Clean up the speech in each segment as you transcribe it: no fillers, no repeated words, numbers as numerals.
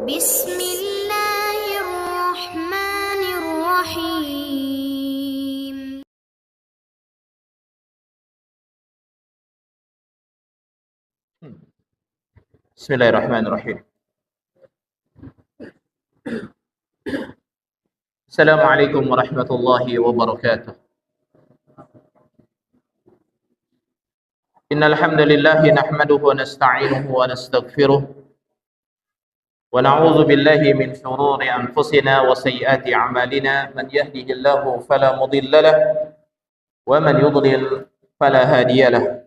بسم الله الرحمن الرحيم. بسم الله الرحمن الرحيم. السلام عليكم ورحمة الله وبركاته. إن الحمد لله نحمده ونستعينه ونستغفره ونعوذ بالله من شرور أنفسنا وسيئات أعمالنا. من يهده الله فلا مضل له ومن يضلل فلا هادي له.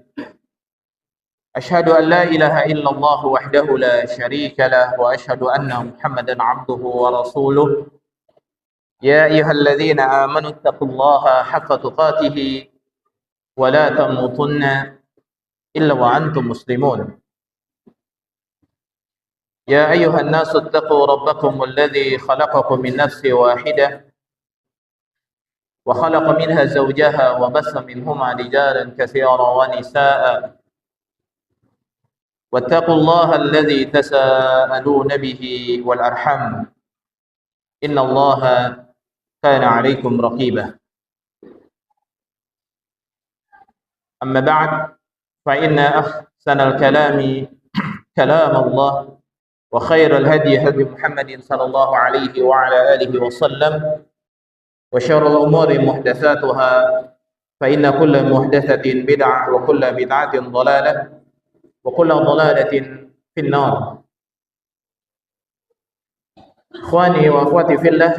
أشهد أن لا إله إلا الله وحده لا شريك له وأشهد أن محمدا عبده ورسوله. يا أيها الذين آمنوا اتقوا الله حق تقاته ولا تموتن إلا وأنتم مسلمون. يا أيها الناس اتقوا ربكم الذي خلقكم من نفس واحدة وخلق منها زوجها وبث منهما رجالا كثيرا ونساء واتقوا الله الذي تساءلون به والأرحم إن الله كان عليكم رقيبا. أما بعد فإن أحسن الكلام كلام الله وخير الهدي هدي محمد صلى الله عليه وعلى آله وسلم وشر الأمور محدثاتها فإن كل محدثة بدعة وكل بدعة ضلالة وكل ضلالة في النار. Ikhwani wa akhwati fillah,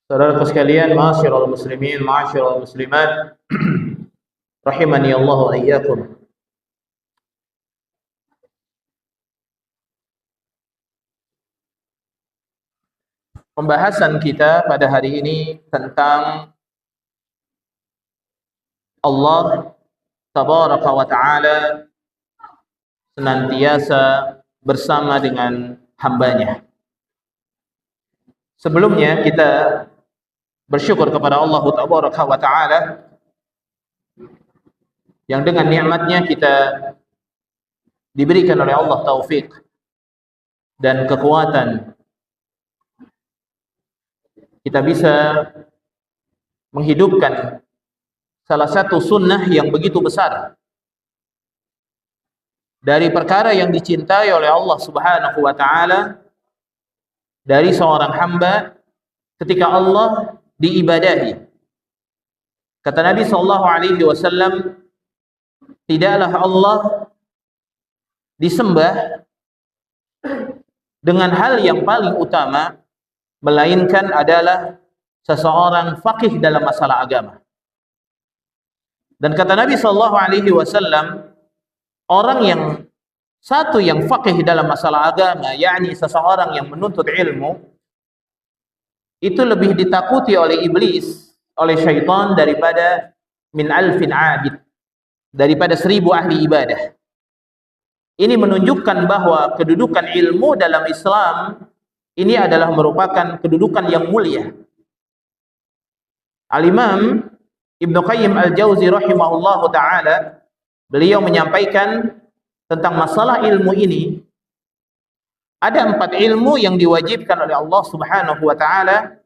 saudaraku sekalian, ma'asyiral muslimin, ma'asyiral muslimat, rahimani Allah wa iyyakum. Pembahasan kita pada hari ini tentang Allah Tabaraka wa Ta'ala senantiasa bersama dengan hambanya. Sebelumnya kita bersyukur kepada Allah Tabaraka wa Ta'ala yang dengan nikmatnya kita diberikan oleh Allah taufik dan kekuatan, kita bisa menghidupkan salah satu sunnah yang begitu besar dari perkara yang dicintai oleh Allah Subhanahu wa Ta'ala dari seorang hamba ketika Allah diibadahi. Kata Nabi sallallahu alaihi wasallam, tidaklah Allah disembah dengan hal yang paling utama melainkan adalah seseorang faqih dalam masalah agama. Dan kata Nabi sallallahu alaihi wasallam, orang yang satu yang faqih dalam masalah agama, yakni seseorang yang menuntut ilmu, itu lebih ditakuti oleh iblis, oleh syaitan daripada min alfin abid, daripada 1000 ahli ibadah. Ini menunjukkan bahwa kedudukan ilmu dalam Islam ini adalah merupakan kedudukan yang mulia. Al-Imam Ibnu Qayyim Al-Jauzi rahimahullahu ta'ala, beliau menyampaikan tentang masalah ilmu ini, ada 4 ilmu yang diwajibkan oleh Allah Subhanahu wa Ta'ala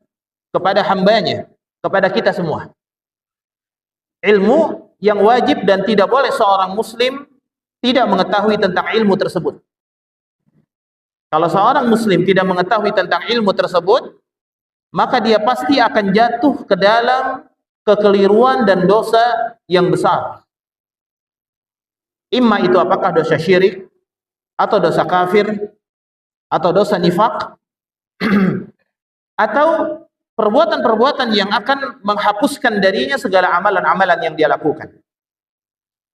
kepada hambanya, kepada kita semua. Ilmu yang wajib dan tidak boleh seorang muslim tidak mengetahui tentang ilmu tersebut. Kalau seorang muslim tidak mengetahui tentang ilmu tersebut, maka dia pasti akan jatuh ke dalam kekeliruan dan dosa yang besar. Imma itu apakah dosa syirik, atau dosa kafir, atau dosa nifaq, atau perbuatan-perbuatan yang akan menghapuskan darinya segala amalan-amalan yang dia lakukan.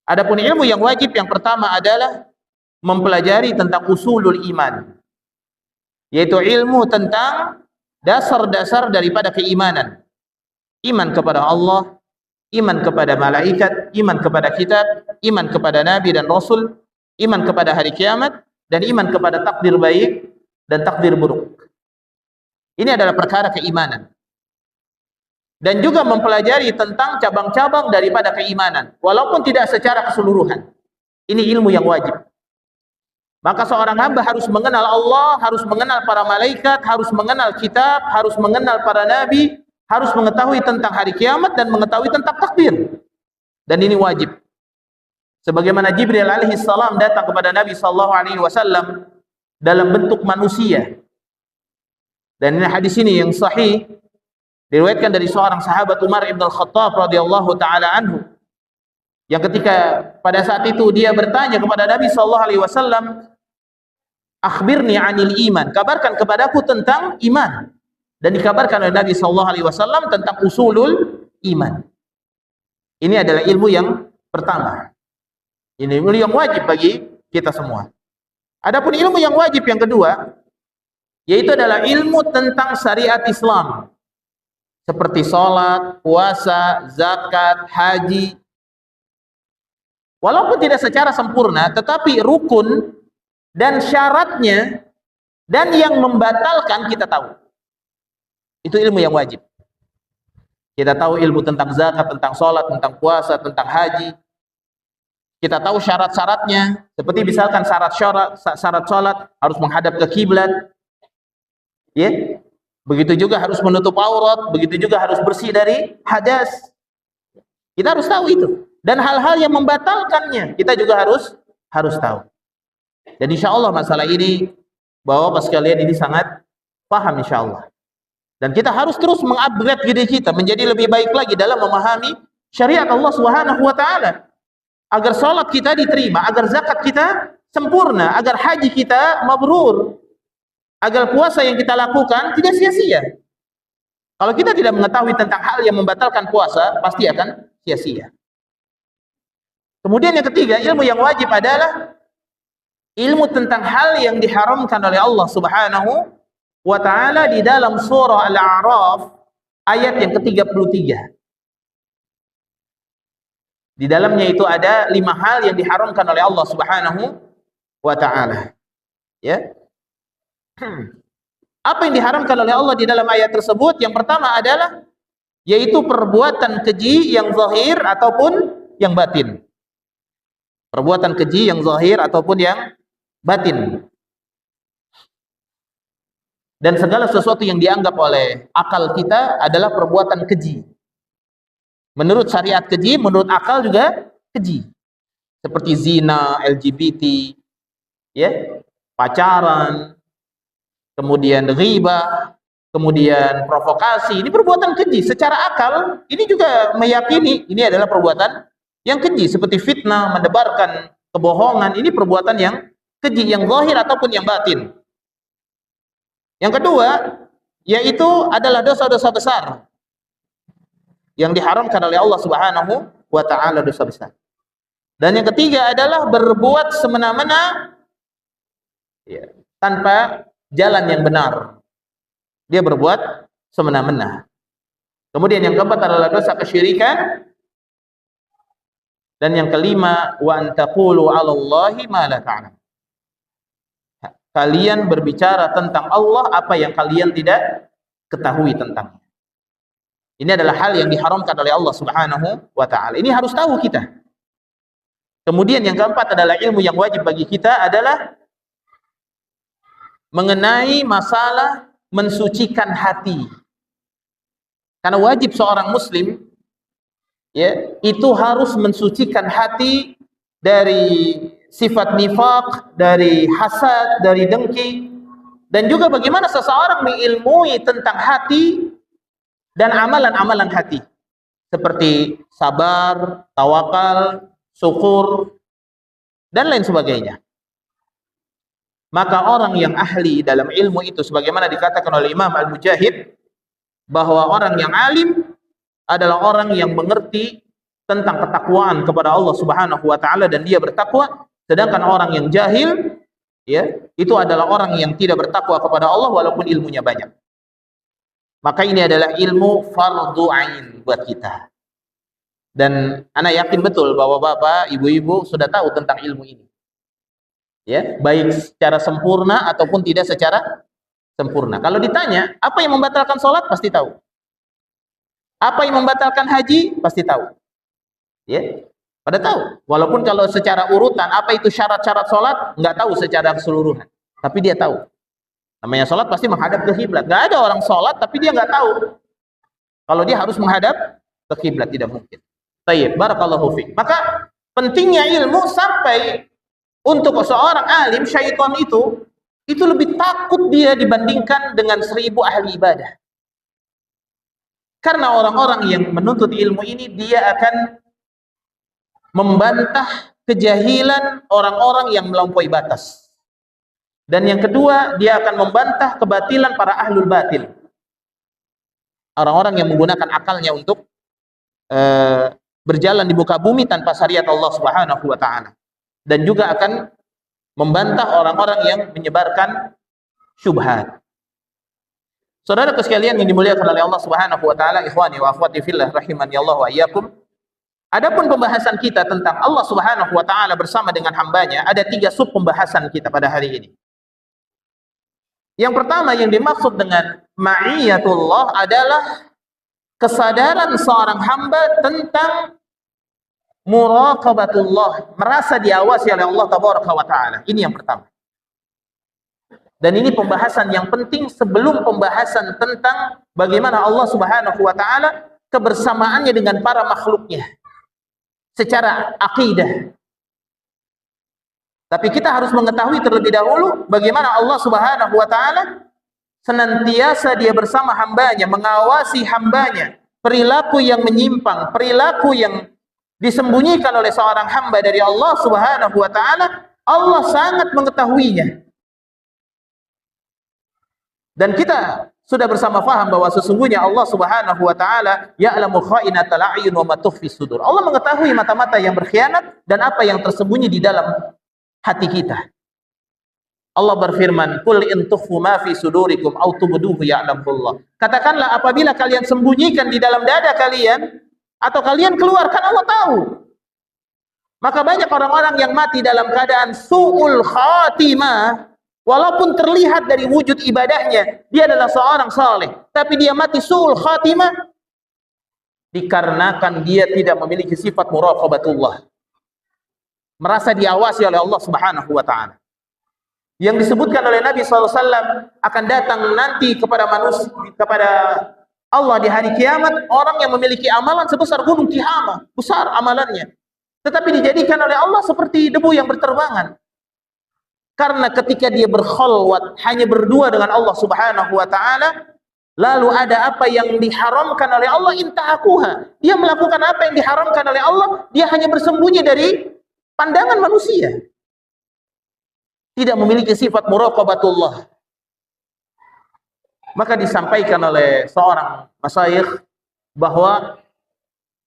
Adapun ilmu yang wajib yang pertama adalah mempelajari tentang usulul iman, yaitu ilmu tentang dasar-dasar daripada keimanan. Iman kepada Allah, iman kepada malaikat, iman kepada kitab, iman kepada nabi dan rasul, iman kepada hari kiamat, dan iman kepada takdir baik dan takdir buruk. Ini adalah perkara keimanan. Dan juga mempelajari tentang cabang-cabang daripada keimanan, walaupun tidak secara keseluruhan. Ini ilmu yang wajib. Maka seorang hamba harus mengenal Allah, harus mengenal para malaikat, harus mengenal kitab, harus mengenal para nabi, harus mengetahui tentang hari kiamat dan mengetahui tentang takdir. Dan ini wajib. Sebagaimana Jibril alaihi salam datang kepada Nabi sallallahu alaihi wasallam dalam bentuk manusia. Dan ini hadis ini yang sahih diriwayatkan dari seorang sahabat Umar ibn al-Khattab radhiyallahu taala anhu, yang ketika pada saat itu dia bertanya kepada Nabi sallallahu alaihi wasallam, "Akhbirni 'anil iman." Kabarkan kepadaku tentang iman. Dan dikabarkan oleh Nabi sallallahu alaihi wasallam tentang usulul iman. Ini adalah ilmu yang pertama. Ini ilmu yang wajib bagi kita semua. Adapun ilmu yang wajib yang kedua, yaitu adalah ilmu tentang syariat Islam. Seperti salat, puasa, zakat, haji. Walaupun tidak secara sempurna, tetapi rukun dan syaratnya dan yang membatalkan kita tahu. Itu ilmu yang wajib. Kita tahu ilmu tentang zakat, tentang salat, tentang puasa, tentang haji. Kita tahu syarat-syaratnya, seperti misalkan syarat salat harus menghadap ke kiblat. Ya. Begitu juga harus menutup aurat, begitu juga harus bersih dari hadas. Kita harus tahu itu. Dan hal-hal yang membatalkannya kita juga harus tahu. Dan insya Allah masalah ini Bapak sekalian ini sangat paham insya Allah. Dan kita harus terus mengupgrade diri kita menjadi lebih baik lagi dalam memahami syariat Allah Subhanahu wa taala. Agar salat kita diterima, agar zakat kita sempurna, agar haji kita mabrur, agar puasa yang kita lakukan tidak sia-sia. Kalau kita tidak mengetahui tentang hal yang membatalkan puasa, pasti akan sia-sia. Kemudian yang ketiga, ilmu yang wajib adalah ilmu tentang hal yang diharamkan oleh Allah Subhanahu wa taala di dalam surah Al-A'raf ayat yang ke-33. Di dalamnya itu ada 5 hal yang diharamkan oleh Allah Subhanahu wa taala. Ya. Apa yang diharamkan oleh Allah di dalam ayat tersebut? Yang pertama adalah yaitu perbuatan keji yang zahir ataupun yang batin. Perbuatan keji yang zahir ataupun yang batin. Dan segala sesuatu yang dianggap oleh akal kita adalah perbuatan keji. Menurut syariat keji, menurut akal juga keji. Seperti zina, LGBT, ya, pacaran, kemudian ghibah, kemudian provokasi. Ini perbuatan keji. Secara akal, ini juga meyakini ini adalah perbuatan yang keji. Seperti fitnah, mendebarkan kebohongan. Ini perbuatan yang keji, yang zahir ataupun yang batin. Yang kedua, yaitu adalah dosa-dosa besar yang diharamkan oleh Allah Subhanahu wa taala, dosa besar. Dan yang ketiga adalah berbuat semena-mena ya, tanpa jalan yang benar. Dia berbuat semena-mena. Kemudian yang keempat adalah dosa kesyirikan. Dan yang kelima, wa antaqulu 'alallahi ma la ta'lam. Kalian berbicara tentang Allah apa yang kalian tidak ketahui tentangnya. Ini adalah hal yang diharamkan oleh Allah Subhanahu wa taala. Ini harus tahu kita. Kemudian yang keempat adalah ilmu yang wajib bagi kita adalah mengenai masalah mensucikan hati. Karena wajib seorang muslim ya, itu harus mensucikan hati dari sifat nifaq, dari hasad, dari dengki, dan juga bagaimana seseorang mengilmui tentang hati dan amalan-amalan hati seperti sabar, tawakal, syukur dan lain sebagainya. Maka orang yang ahli dalam ilmu itu sebagaimana dikatakan oleh Imam Al-Mujahid bahwa orang yang alim adalah orang yang mengerti tentang ketakwaan kepada Allah Subhanahu wa taala dan dia bertakwa, sedangkan orang yang jahil ya, itu adalah orang yang tidak bertakwa kepada Allah walaupun ilmunya banyak. Maka ini adalah ilmu fardhu ain buat kita. Dan anak yakin betul bahwa bapak, ibu-ibu sudah tahu tentang ilmu ini. Ya, baik secara sempurna ataupun tidak secara sempurna. Kalau ditanya, apa yang membatalkan sholat? Pasti tahu. Apa yang membatalkan haji? Pasti tahu. Ya. Pada tahu. Walaupun kalau secara urutan, apa itu syarat-syarat sholat, nggak tahu secara keseluruhan. Tapi dia tahu. Namanya sholat pasti menghadap ke kiblat. Nggak ada orang sholat, tapi dia nggak tahu. Kalau dia harus menghadap ke kiblat, tidak mungkin. Tayyib, barakallahu fiik. Maka pentingnya ilmu sampai untuk seorang alim, syaitan itu lebih takut dia dibandingkan dengan 1000 ahli ibadah. Karena orang-orang yang menuntut ilmu ini, dia akan membantah kejahilan orang-orang yang melampaui batas. Dan yang kedua, dia akan membantah kebatilan para ahlul batil. Orang-orang yang menggunakan akalnya untuk berjalan di muka bumi tanpa syariat Allah Subhanahu wa taala. Dan juga akan membantah orang-orang yang menyebarkan syubhat. Saudara sekalian yang dimuliakan oleh Allah Subhanahu wa taala, ikhwani wa akhwati fillah rahimani Allah wa iyyakum. Adapun pembahasan kita tentang Allah Subhanahu wa taala bersama dengan hambanya, ada 3 sub pembahasan kita pada hari ini. Yang pertama yang dimaksud dengan ma'iyatullah adalah kesadaran seorang hamba tentang muraqabatullah, merasa diawasi oleh Allah tabaraka wa taala. Ini yang pertama. Dan ini pembahasan yang penting sebelum pembahasan tentang bagaimana Allah Subhanahu wa taala kebersamaannya dengan para makhluknya secara akidah. Tapi kita harus mengetahui terlebih dahulu bagaimana Allah Subhanahu wa taala senantiasa dia bersama hambanya, mengawasi hambanya. Perilaku yang menyimpang, perilaku yang disembunyikan oleh seorang hamba dari Allah Subhanahu wa taala, Allah sangat mengetahuinya. Dan kita sudah bersama faham bahwa sesungguhnya Allah Subhanahu wa taala ya'lamu kha'inatal a'yun wa ma tukhfis sudur. Allah mengetahui mata-mata yang berkhianat dan apa yang tersembunyi di dalam hati kita. Allah berfirman, "Qul in tukhfu ma fi sudurikum aw tubduhu ya'lamullah." Katakanlah apabila kalian sembunyikan di dalam dada kalian atau kalian keluarkan, Allah tahu. Maka banyak orang-orang yang mati dalam keadaan su'ul khatimah. Walaupun terlihat dari wujud ibadahnya, dia adalah seorang saleh, tapi dia mati su'ul khatimah dikarenakan dia tidak memiliki sifat muraqabatullah. Merasa diawasi oleh Allah Subhanahu wa taala. Yang disebutkan oleh Nabi SAW akan datang nanti kepada manusia, kepada Allah di hari kiamat, orang yang memiliki amalan sebesar gunung Tihamah, besar amalannya. Tetapi dijadikan oleh Allah seperti debu yang berterbangan. Karena ketika dia berkhalwat hanya berdua dengan Allah Subhanahu wa taala, lalu ada apa yang diharamkan oleh Allah, intahakuha. Dia melakukan apa yang diharamkan oleh Allah, dia hanya bersembunyi dari pandangan manusia. Tidak memiliki sifat muraqabatullah. Maka disampaikan oleh seorang masyayikh bahwa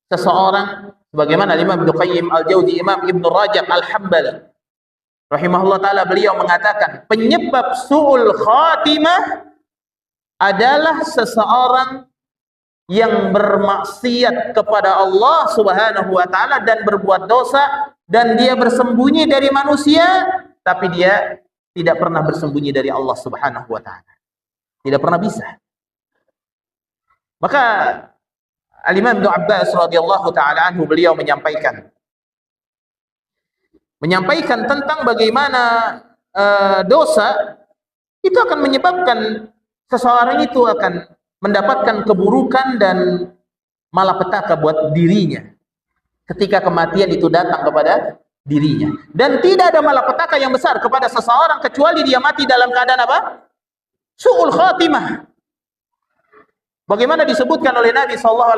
seseorang sebagaimana Imam Ibnu Qayyim Al-Jauzi, Imam Ibnu Rajab Al-Hambali rahimahullah taala, beliau mengatakan penyebab su'ul khatimah adalah seseorang yang bermaksiat kepada Allah Subhanahu wa taala dan berbuat dosa, dan dia bersembunyi dari manusia, tapi dia tidak pernah bersembunyi dari Allah Subhanahu wa taala. Tidak pernah bisa. Maka Al-Imam Ibnu Abbas radhiyallahu taala anhu, beliau menyampaikan tentang bagaimana dosa itu akan menyebabkan seseorang itu akan mendapatkan keburukan dan malapetaka buat dirinya ketika kematian itu datang kepada dirinya. Dan tidak ada malapetaka yang besar kepada seseorang kecuali dia mati dalam keadaan apa? Su'ul khatimah. Bagaimana disebutkan oleh Nabi SAW,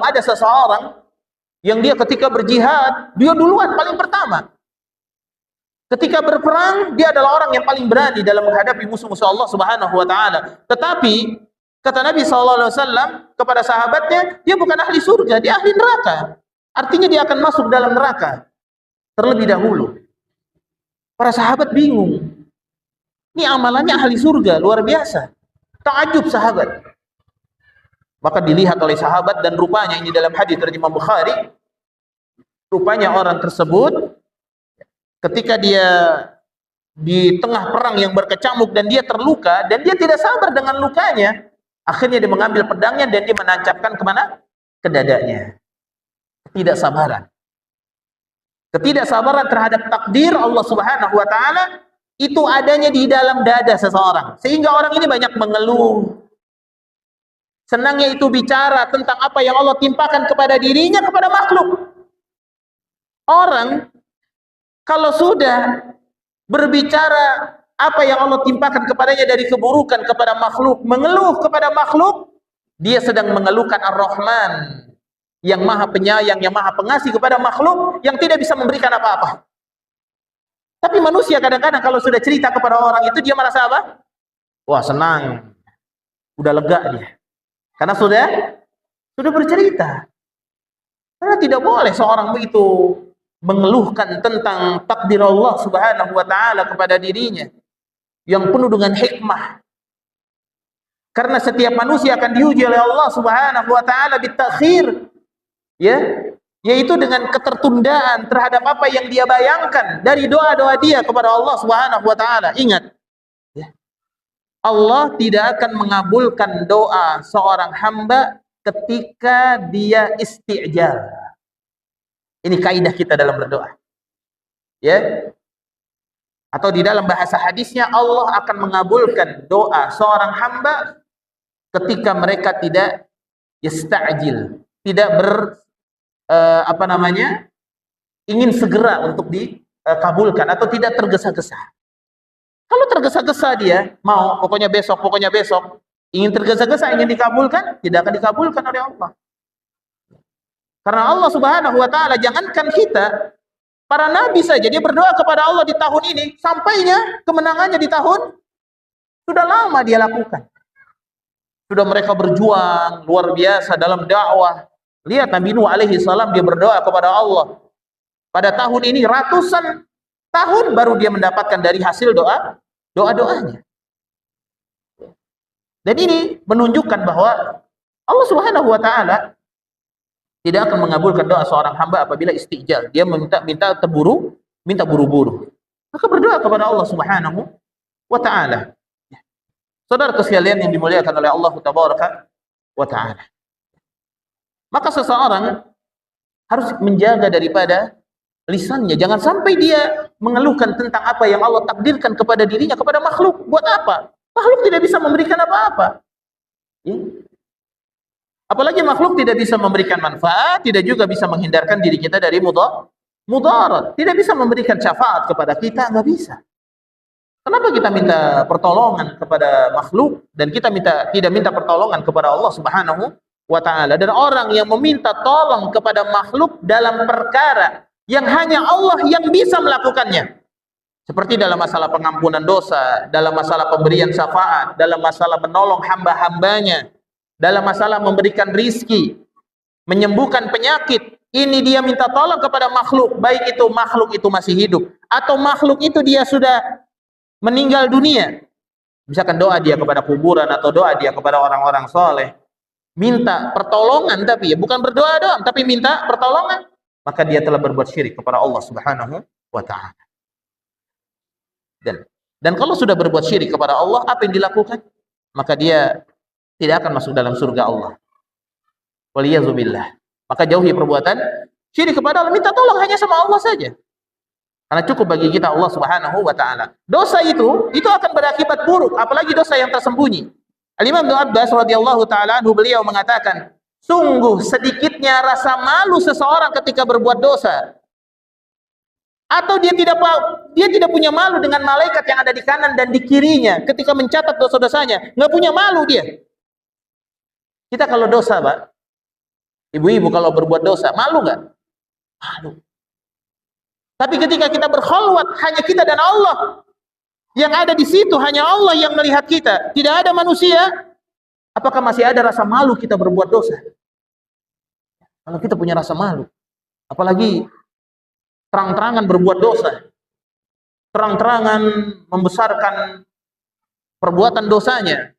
ada seseorang yang dia ketika berjihad, dia duluan paling pertama. Ketika berperang, dia adalah orang yang paling berani dalam menghadapi musuh-musuh Allah Subhanahu wa taala. Tetapi kata Nabi SAW kepada sahabatnya, dia bukan ahli surga, dia ahli neraka. Artinya dia akan masuk dalam neraka terlebih dahulu. Para sahabat bingung. Ini amalannya ahli surga, luar biasa. Ta'ajub sahabat. Maka dilihat oleh sahabat, dan rupanya ini dalam hadis dari Imam Bukhari, rupanya orang tersebut ketika dia di tengah perang yang berkecamuk dan dia terluka dan dia tidak sabar dengan lukanya, akhirnya dia mengambil pedangnya dan dia menancapkan kemana? Ke dadanya. Tidak sabaran. Ketidaksabaran terhadap takdir Allah Subhanahu wa taala itu adanya di dalam dada seseorang. Sehingga orang ini banyak mengeluh. Senangnya itu bicara tentang apa yang Allah timpakan kepada dirinya kepada makhluk. Orang kalau sudah berbicara apa yang Allah timpakan kepadanya dari keburukan kepada makhluk, mengeluh kepada makhluk, dia sedang mengeluhkan Ar-Rahman yang maha penyayang, yang maha pengasih kepada makhluk yang tidak bisa memberikan apa-apa. Tapi manusia kadang-kadang kalau sudah cerita kepada orang itu, dia merasa apa? Wah, senang, udah lega dia, karena sudah bercerita. Karena tidak boleh seorang itu mengeluhkan tentang takdir Allah Subhanahu wa taala kepada dirinya yang penuh dengan hikmah. Karena setiap manusia akan diuji oleh Allah Subhanahu wa taala bitakhir, ya, yaitu dengan ketertundaan terhadap apa yang dia bayangkan dari doa-doa dia kepada Allah Subhanahu wa taala. Ingat, ya, Allah tidak akan mengabulkan doa seorang hamba ketika dia isti'jal. Ini kaidah kita dalam berdoa. Ya. Atau di dalam bahasa hadisnya, Allah akan mengabulkan doa seorang hamba ketika mereka tidak yasta'jil, tidak ingin segera untuk dikabulkan atau tidak tergesa-gesa. Kalau tergesa-gesa dia mau pokoknya besok, ingin tergesa-gesa, ingin dikabulkan, tidak akan dikabulkan oleh Allah. Karena Allah Subhanahu wa taala, jangankan kita, para nabi saja dia berdoa kepada Allah di tahun ini, sampainya kemenangannya di tahun sudah lama dia lakukan. Sudah mereka berjuang luar biasa dalam dakwah. Lihat Nabi Nuh alaihi salam, dia berdoa kepada Allah. Pada tahun ini ratusan tahun baru dia mendapatkan dari hasil doa-doanya. Dan ini menunjukkan bahwa Allah Subhanahu wa taala tidak akan mengabulkan doa seorang hamba apabila istijal. Dia minta buru-buru. Maka berdoa kepada Allah Subhanahu wa taala. Saudara sekalian yang dimuliakan oleh Allah Tabaraka wa taala. Maka seseorang harus menjaga daripada lisannya. Jangan sampai dia mengeluhkan tentang apa yang Allah takdirkan kepada dirinya kepada makhluk. Buat apa? Makhluk tidak bisa memberikan apa-apa. Ya. Apalagi makhluk tidak bisa memberikan manfaat, tidak juga bisa menghindarkan diri kita dari mudarat, tidak bisa memberikan syafaat kepada kita, nggak bisa. Kenapa kita minta pertolongan kepada makhluk dan kita tidak minta pertolongan kepada Allah Subhanahu wa taala? Dan orang yang meminta tolong kepada makhluk dalam perkara yang hanya Allah yang bisa melakukannya, seperti dalam masalah pengampunan dosa, dalam masalah pemberian syafaat, dalam masalah menolong hamba-hambanya, dalam masalah memberikan rizki, menyembuhkan penyakit, ini dia minta tolong kepada makhluk, baik itu makhluk itu masih hidup atau makhluk itu dia sudah meninggal dunia. Misalkan doa dia kepada kuburan atau doa dia kepada orang-orang soleh, minta pertolongan, tapi ya bukan berdoa doang, tapi minta pertolongan, maka dia telah berbuat syirik kepada Allah Subhanahu wa taala. Dan kalau sudah berbuat syirik kepada Allah, apa yang dilakukan? Maka dia tidak akan masuk dalam surga Allah. Waliyazubillah. Maka jauhi perbuatan syirik kepada Allah, minta tolong hanya sama Allah saja. Karena cukup bagi kita Allah Subhanahu wa taala. Dosa itu akan berakibat buruk, apalagi dosa yang tersembunyi. Al-Imam Ibnu Abbas radhiyallahu taala anhu, beliau mengatakan, sungguh sedikitnya rasa malu seseorang ketika berbuat dosa. Atau dia tidak punya malu dengan malaikat yang ada di kanan dan di kirinya ketika mencatat dosa-dosanya, nggak punya malu dia. Kita kalau dosa, Pak, ibu-ibu kalau berbuat dosa, malu nggak? Malu. Tapi ketika kita berkhalwat, hanya kita dan Allah, yang ada di situ hanya Allah yang melihat kita, tidak ada manusia, apakah masih ada rasa malu kita berbuat dosa? Kalau kita punya rasa malu, apalagi terang-terangan berbuat dosa, terang-terangan membesarkan perbuatan dosanya,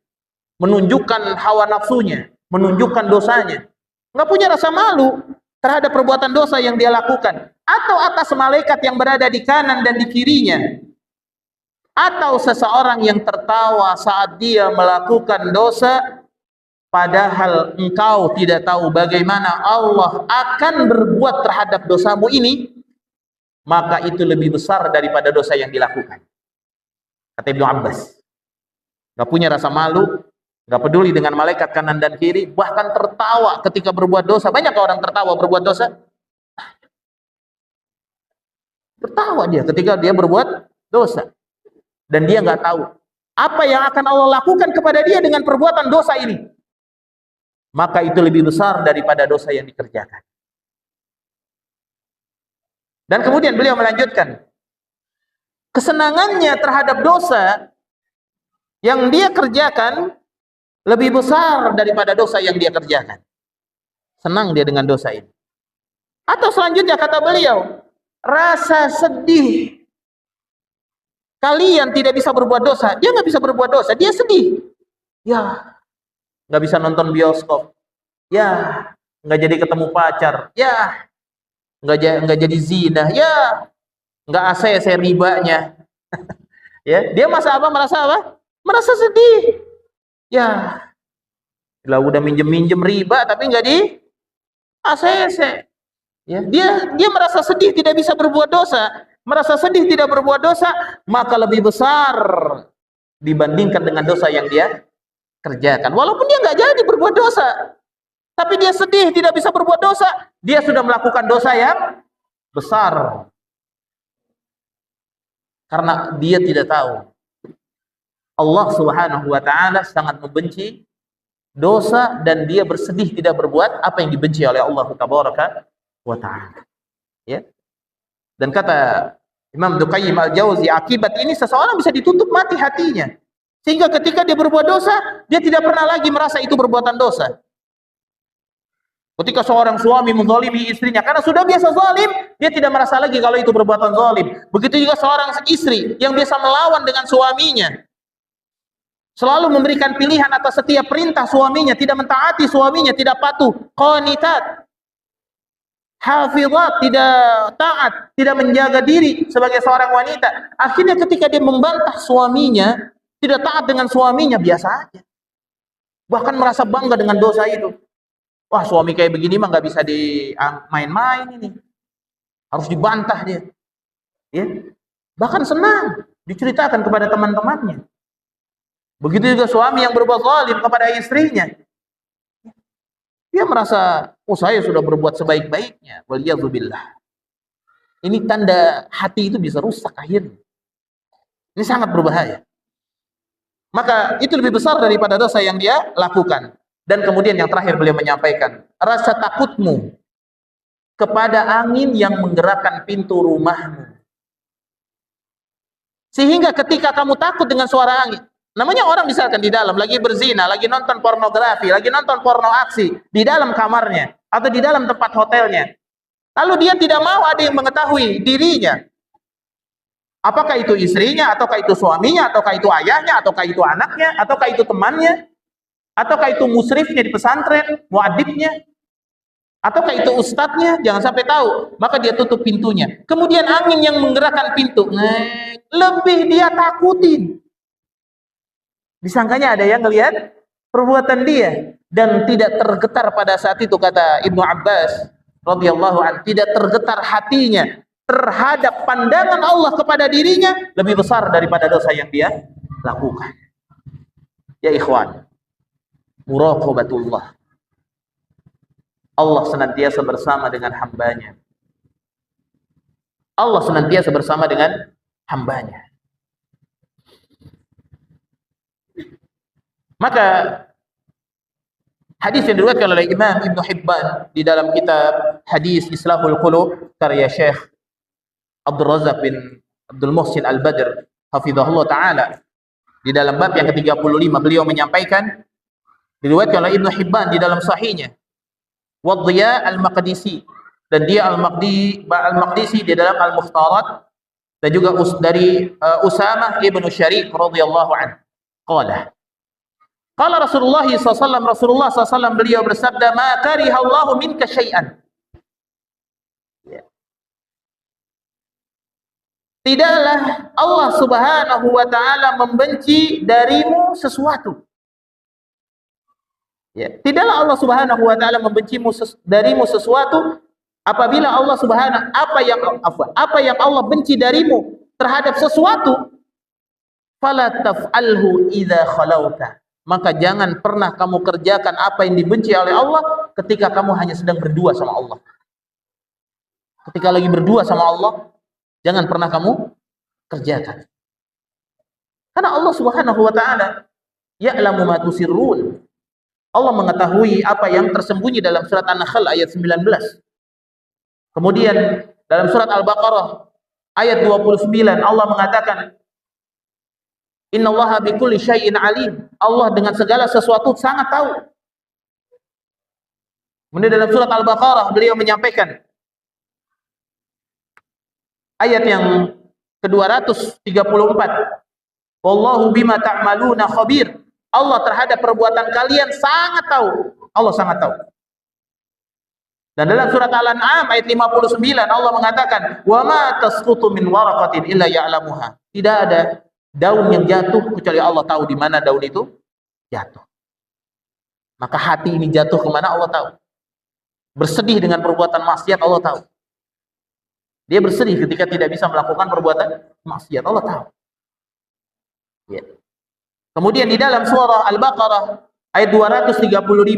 menunjukkan hawa nafsunya, menunjukkan dosanya, nggak punya rasa malu terhadap perbuatan dosa yang dia lakukan, atau atas malaikat yang berada di kanan dan di kirinya, atau seseorang yang tertawa saat dia melakukan dosa, padahal engkau tidak tahu bagaimana Allah akan berbuat terhadap dosamu ini, maka itu lebih besar daripada dosa yang dilakukan. Kata Ibnu Abbas. Gak punya rasa malu, gak peduli dengan malaikat kanan dan kiri, bahkan tertawa ketika berbuat dosa. Banyak orang tertawa berbuat dosa? Tertawa dia ketika dia berbuat dosa. Dan dia gak tahu apa yang akan Allah lakukan kepada dia dengan perbuatan dosa ini. Maka itu lebih besar daripada dosa yang dikerjakan. Dan kemudian beliau melanjutkan, kesenangannya terhadap dosa yang dia kerjakan lebih besar daripada dosa yang dia kerjakan. Senang dia dengan dosa ini. Atau selanjutnya kata beliau, rasa sedih kalian tidak bisa berbuat dosa. Dia nggak bisa berbuat dosa, dia sedih. Ya, nggak bisa nonton bioskop. Ya, nggak jadi ketemu pacar. Ya, nggak jadi zina. Ya, nggak ACC ribanya. Ya, dia merasa apa? Merasa sedih. Ya, lah udah minjem riba tapi nggak di ACC. Ya, dia merasa sedih tidak bisa berbuat dosa. Merasa sedih tidak berbuat dosa, maka lebih besar dibandingkan dengan dosa yang dia kerjakan. Walaupun dia nggak jadi berbuat dosa, tapi dia sedih tidak bisa berbuat dosa, dia sudah melakukan dosa yang besar. Karena dia tidak tahu Allah Subhanahu wa taala sangat membenci dosa dan dia bersedih tidak berbuat apa yang dibenci oleh Allah Tabaraka wa taala. Ya. Dan kata Imam Ibnu Qayyim Al-Jauzi, akibat ini seseorang bisa ditutup mati hatinya. Sehingga ketika dia berbuat dosa, dia tidak pernah lagi merasa itu perbuatan dosa. Ketika seorang suami menzalimi istrinya karena sudah biasa zalim, dia tidak merasa lagi kalau itu perbuatan zalim. Begitu juga seorang istri yang biasa melawan dengan suaminya, selalu memberikan pilihan atas setiap perintah suaminya, tidak mentaati suaminya, tidak patuh, qanitat, hafizat, tidak taat, tidak menjaga diri sebagai seorang wanita. Akhirnya ketika dia membantah suaminya, tidak taat dengan suaminya, biasa aja. Bahkan merasa bangga dengan dosa itu. Wah, suami kayak begini mah nggak bisa dimain-main ini. Harus dibantah dia. Ya. Bahkan senang diceritakan kepada teman-temannya. Begitu juga suami yang berbuat zalim kepada istrinya. Dia merasa, oh saya sudah berbuat sebaik-baiknya. Waliyadzubillah. Ini tanda hati itu bisa rusak akhirnya. Ini sangat berbahaya. Maka itu lebih besar daripada dosa yang dia lakukan. Dan kemudian yang terakhir beliau menyampaikan, rasa takutmu kepada angin yang menggerakkan pintu rumahmu. Sehingga ketika kamu takut dengan suara angin, namanya orang misalkan di dalam lagi berzina, lagi nonton pornografi, lagi nonton porno aksi di dalam kamarnya atau di dalam tempat hotelnya. Lalu dia tidak mau ada yang mengetahui dirinya. Apakah itu istrinya, ataukah itu suaminya, ataukah itu ayahnya, ataukah itu anaknya, ataukah itu temannya, ataukah itu musrifnya di pesantren, muadibnya, ataukah itu ustadznya, jangan sampai tahu. Maka dia tutup pintunya. Kemudian angin yang menggerakkan pintu, lebih dia takutin. Disangkanya ada yang melihat perbuatan dia dan tidak tergetar pada saat itu, kata Ibnu Abbas radhiyallahu anhu, tidak tergetar hatinya terhadap pandangan Allah kepada dirinya lebih besar daripada dosa yang dia lakukan. Ya ikhwan, muraqabatullah. Allah senantiasa bersama dengan hambanya. Allah senantiasa bersama dengan hambanya. Maka hadis yang diriwayatkan oleh Imam Ibnu Hibban di dalam kitab Hadis Islahul Qulub karya Syekh Abdul Razak bin Abdul Muhsin Al-Badr hafizahullah taala, di dalam bab yang ke-35 beliau menyampaikan, diriwayatkan oleh Ibnu Hibban di dalam sahihnya, Wadhiya Al-Maqdisi, dan dia Al-Maqdisi di dalam Al-Mukhtarat, dan juga dari Usamah ibnu Syariq radhiyallahu anhu. Qala Rasulullah SAW beliau bersabda, ma karihallahu minka syai'an. Tidaklah Allah Subhanahu wa taala membenci darimu sesuatu. Ya, tidaklah Allah Subhanahu wa taala membencimu darimu sesuatu Apabila Allah Subhanahu apa yang Allah benci darimu terhadap sesuatu, fala taf'alhu idza khalauta. Maka jangan pernah kamu kerjakan apa yang dibenci oleh Allah ketika kamu hanya sedang berdua sama Allah. Ketika lagi berdua sama Allah, jangan pernah kamu kerjakan. Karena Allah Subhanahu wa taala ya'lamu ma tusirrun. Allah mengetahui apa yang tersembunyi dalam surat An-Nahl ayat 19. Kemudian dalam surat Al-Baqarah ayat 29 Allah mengatakan innallaha bikulli syai'in alim. Allah dengan segala sesuatu sangat tahu. Kemudian dalam surat Al-Baqarah beliau menyampaikan ayat yang ke-234. Wallahu bima ta'maluna khabir. Allah terhadap perbuatan kalian sangat tahu. Allah sangat tahu. Dan dalam surat Al-An'am ayat 59 Allah mengatakan, "Wa ma tasqutu min waraqatin illa ya'lamuha." Tidak ada daun yang jatuh kecuali Allah tahu di mana daun itu jatuh. Maka hati ini jatuh kemana Allah tahu. Bersedih dengan perbuatan maksiat Allah tahu. Dia bersedih ketika tidak bisa melakukan perbuatan maksiat Allah tahu. Ya. Kemudian di dalam surah Al-Baqarah ayat 235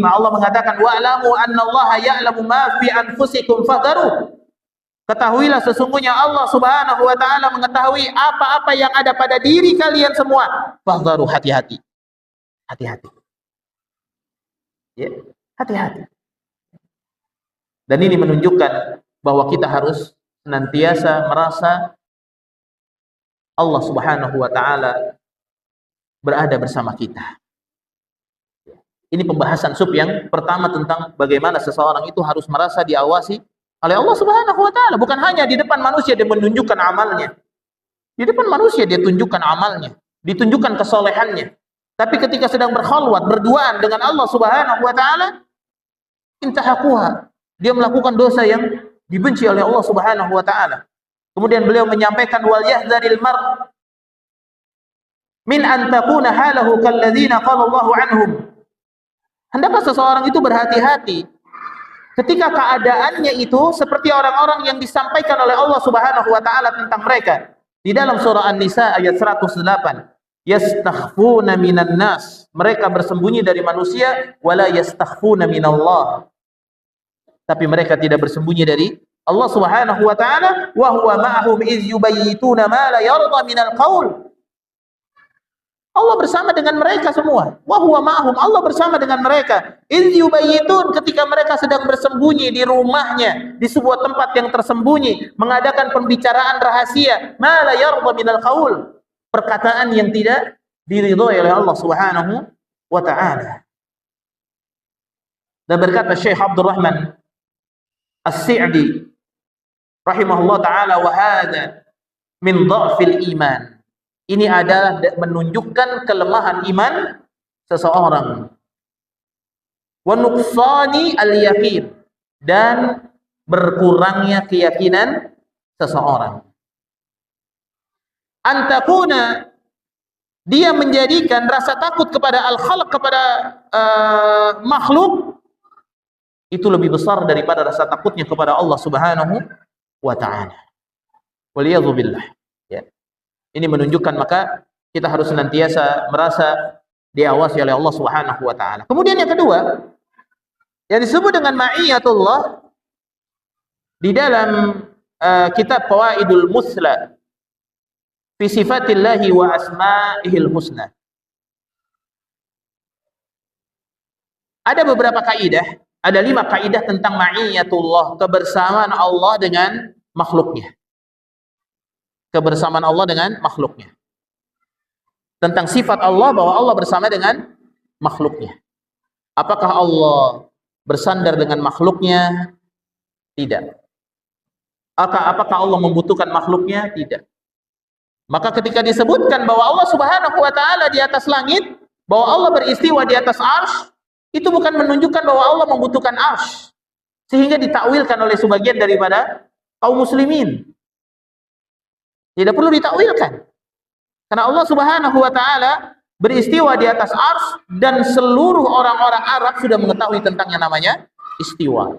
Allah mengatakan wa'lamu annallaha ya'lamu ma fi anfusikum fahdharu. Ketahuilah sesungguhnya Allah Subhanahu wa taala mengetahui apa-apa yang ada pada diri kalian semua. Fahdharu, hati-hati. Hati-hati. Ya, hati-hati. Dan ini menunjukkan bahwa kita harus senantiasa merasa Allah Subhanahu wa taala berada bersama kita. Ini pembahasan sub yang pertama tentang bagaimana seseorang itu harus merasa diawasi oleh Allah Subhanahu wa taala. Bukan hanya di depan manusia dia menunjukkan amalnya. Di depan manusia dia tunjukkan amalnya, ditunjukkan kesolehannya. Tapi ketika sedang berkhalwat, berduaan dengan Allah Subhanahu wa taala, intahaquha. Dia melakukan dosa yang dibenci oleh Allah Subhanahu wa taala. Kemudian beliau menyampaikan wal yahdharil mar min an takuna halahu kalladzina qala Allahu anhum. Hendaklah seseorang itu berhati-hati ketika keadaannya itu seperti orang-orang yang disampaikan oleh Allah Subhanahu wa taala tentang mereka. Di dalam surah An-Nisa ayat 108, yastakhfuna minan nas. Mereka bersembunyi dari manusia wala yastakhfuna minallah. Tapi mereka tidak bersembunyi dari Allah Subhanahu wa taala, wa huwa ma'ahum iz yubayyituna ma la yarda minal qaul. Allah bersama dengan mereka semua. Wa huwa ma'ahum, Allah bersama dengan mereka. Iz yubayyitun, ketika mereka sedang bersembunyi di rumahnya, di sebuah tempat yang tersembunyi, mengadakan pembicaraan rahasia, ma la yarda minal qaul. Perkataan yang tidak diridhoi oleh Allah Subhanahu wa taala. Dan berkata Syekh Abdurrahman As-Sa'di rahimahullah taala, wa hadza min dha'fil iman. Ini adalah menunjukkan kelemahan iman seseorang. Wa nuqsani al-yaqin, dan berkurangnya keyakinan seseorang. Antakuna, dia menjadikan rasa takut kepada al-khalq, kepada makhluk, itu lebih besar daripada rasa takutnya kepada Allah Subhanahu wa taala. Waliyadzu billah. Ya. Ini menunjukkan maka kita harus senantiasa merasa diawasi oleh Allah Subhanahu wa taala. Kemudian yang kedua, yang disebut dengan ma'iyatullah di dalam kitab Fawaidul Musla fi sifatillahi wa asma'ihil husna. Ada beberapa kaidah, ada 5 kaidah tentang ma'iyatullah, kebersamaan Allah dengan makhluknya. Kebersamaan Allah dengan makhluknya. Tentang sifat Allah, bahwa Allah bersama dengan makhluknya. Apakah Allah bersandar dengan makhluknya? Tidak. Apakah Allah membutuhkan makhluknya? Tidak. Maka ketika disebutkan bahwa Allah Subhanahu wa taala di atas langit, bahwa Allah beristiwa di atas arsy, itu bukan menunjukkan bahwa Allah membutuhkan arsy, sehingga ditakwilkan oleh sebagian daripada kaum muslimin. Tidak perlu ditakwilkan. Karena Allah Subhanahu wa taala beristiwa di atas arsy, dan seluruh orang-orang Arab sudah mengetahui tentang yang namanya istiwa.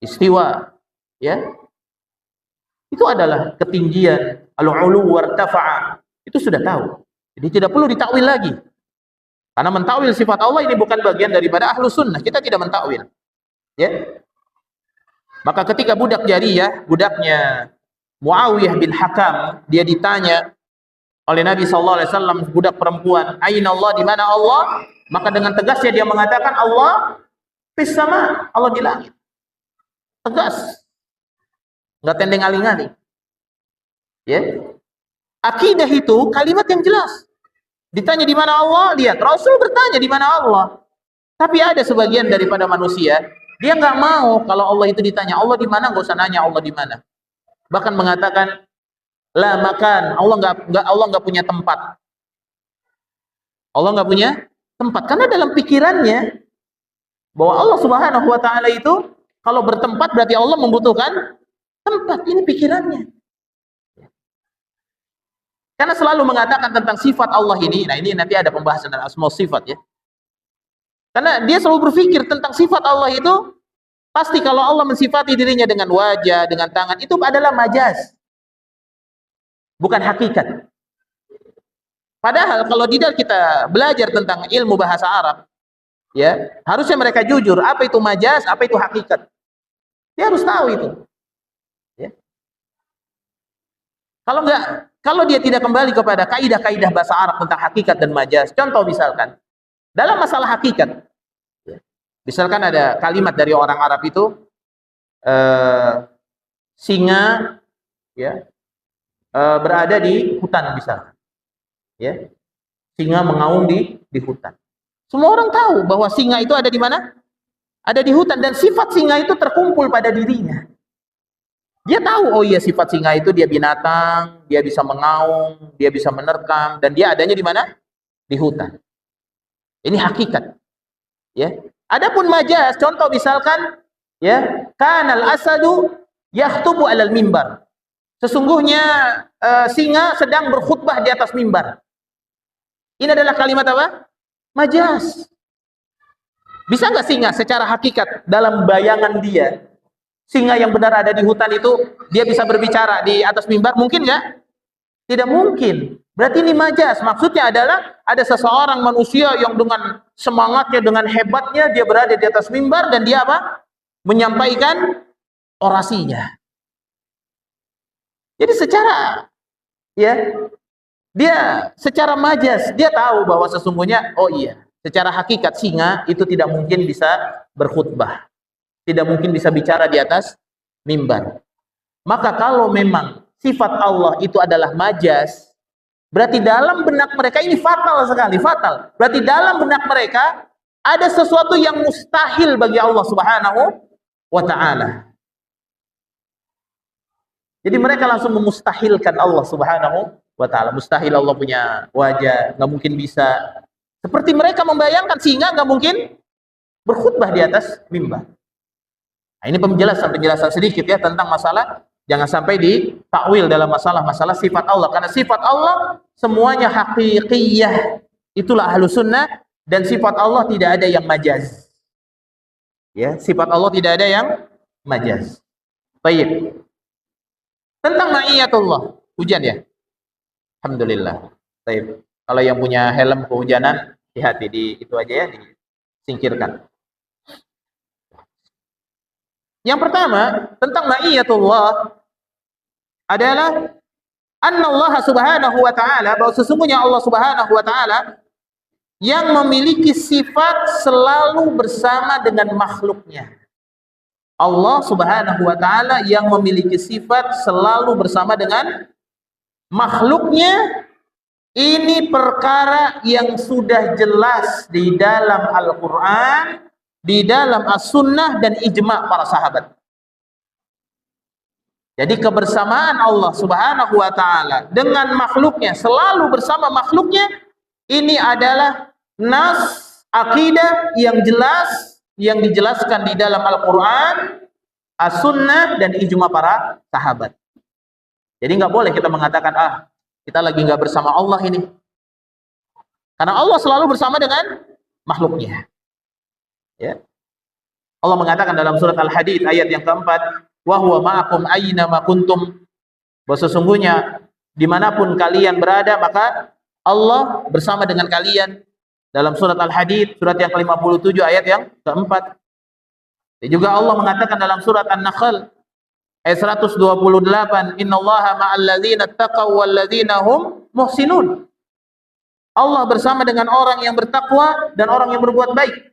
Istiwa Ya. Itu adalah ketinggian, al-ulu wartafa'a. Itu sudah tahu. Jadi tidak perlu ditakwil lagi. Karena mentakwil sifat Allah ini bukan bagian daripada ahlu sunnah. Kita tidak mentakwil. Ya. Maka ketika budak Jariyah, budaknya Muawiyah bin Hakam, dia ditanya oleh Nabi SAW, budak perempuan, Aina Allah, di mana Allah? Maka dengan tegasnya dia mengatakan, Allah fis sama, Allah di langit. Tegas. Enggak tendeng aling-aling. Ya. Akidah itu kalimat yang jelas. Ditanya di mana Allah, lihat Rasul bertanya di mana Allah. Tapi ada sebagian daripada manusia, dia nggak mau kalau Allah itu ditanya Allah di mana, nggak usah nanya Allah di mana. Bahkan mengatakan la makan, Allah nggak punya tempat. Allah nggak punya tempat karena dalam pikirannya bahwa Allah Subhanahu wa taala itu kalau bertempat berarti Allah membutuhkan tempat. Ini pikirannya. Karena selalu mengatakan tentang sifat Allah ini, nah ini nanti ada pembahasan dalam asma sifat ya. Karena dia selalu berpikir tentang sifat Allah itu, pasti kalau Allah mensifati dirinya dengan wajah, dengan tangan, itu adalah majaz. Bukan hakikat. Padahal kalau tidak kita belajar tentang ilmu bahasa Arab, ya harusnya mereka jujur, apa itu majaz, apa itu hakikat. Dia harus tahu itu. Ya. Kalau dia tidak kembali kepada kaidah-kaidah bahasa Arab tentang hakikat dan majaz, contoh misalkan, dalam masalah hakikat, misalkan ada kalimat dari orang Arab itu, singa, ya, berada di hutan misalkan, ya, singa mengaum di hutan. Semua orang tahu bahwa singa itu ada di mana? Ada di hutan, dan sifat singa itu terkumpul pada dirinya. Dia tahu, oh iya sifat singa itu dia binatang, dia bisa mengaum, dia bisa menerkam, dan dia adanya di mana? Di hutan. Ini hakikat. Ya. Adapun majaz, contoh misalkan, ya, kanal asadu yakhtubu alal mimbar. Sesungguhnya singa sedang berkhutbah di atas mimbar. Ini adalah kalimat apa? Majaz. Bisa nggak singa secara hakikat dalam bayangan dia? Singa yang benar ada di hutan itu, dia bisa berbicara di atas mimbar, mungkin nggak? Tidak mungkin. Berarti ini majaz. Maksudnya adalah ada seseorang manusia yang dengan semangatnya, dengan hebatnya, dia berada di atas mimbar dan dia apa? Menyampaikan orasinya. Jadi secara, ya, dia secara majaz, dia tahu bahwa sesungguhnya, oh iya, secara hakikat singa itu tidak mungkin bisa berkhutbah. Tidak mungkin bisa bicara di atas mimbar. Maka kalau memang sifat Allah itu adalah majaz, berarti dalam benak mereka ini fatal sekali, fatal. Berarti dalam benak mereka ada sesuatu yang mustahil bagi Allah Subhanahu wa taala. Jadi mereka langsung memustahilkan Allah Subhanahu wa taala. Mustahil Allah punya wajah, nggak mungkin bisa. Seperti mereka membayangkan singa nggak mungkin berkhutbah di atas mimbar. Nah, ini penjelasan sedikit ya tentang masalah, jangan sampai ditakwil dalam masalah-masalah sifat Allah. Karena sifat Allah semuanya hakikiyah. Itulah ahlu sunnah. Dan sifat Allah tidak ada yang majaz. Ya, sifat Allah tidak ada yang majaz. Baik. Tentang ma'iyatullah. Hujan ya? Alhamdulillah. Baik. Kalau yang punya helm kehujanan, hati-hati di itu aja ya, disingkirkan. Yang pertama, tentang ma'iyatullah adalah anna Allah Subhanahu wa taala, bahwa sesungguhnya Allah Subhanahu wa taala yang memiliki sifat selalu bersama dengan makhluknya. Allah Subhanahu wa taala yang memiliki sifat selalu bersama dengan makhluknya. Ini perkara yang sudah jelas di dalam Al-Qur'an, di dalam As-Sunnah dan ijma' para sahabat. Jadi kebersamaan Allah Subhanahu wa taala dengan makhluknya, selalu bersama makhluknya, ini adalah nas akidah yang jelas yang dijelaskan di dalam Al-Qur'an, As-Sunnah dan ijma' para sahabat. Jadi nggak boleh kita mengatakan, kita lagi nggak bersama Allah ini. Karena Allah selalu bersama dengan makhluknya. Ya. Allah mengatakan dalam surat Al-Hadid ayat yang keempat, wa huwa ma'akum aina ma kuntum. Bahwa sesungguhnya dimanapun kalian berada, maka Allah bersama dengan kalian. Dalam surat Al-Hadid, surat yang ke-57 ayat yang keempat. Dan juga Allah mengatakan dalam surat An-Nahl ayat 128, innallaha ma'al ladzina taqaw wal ladzina hum muhsinun. Allah bersama dengan orang yang bertakwa dan orang yang berbuat baik.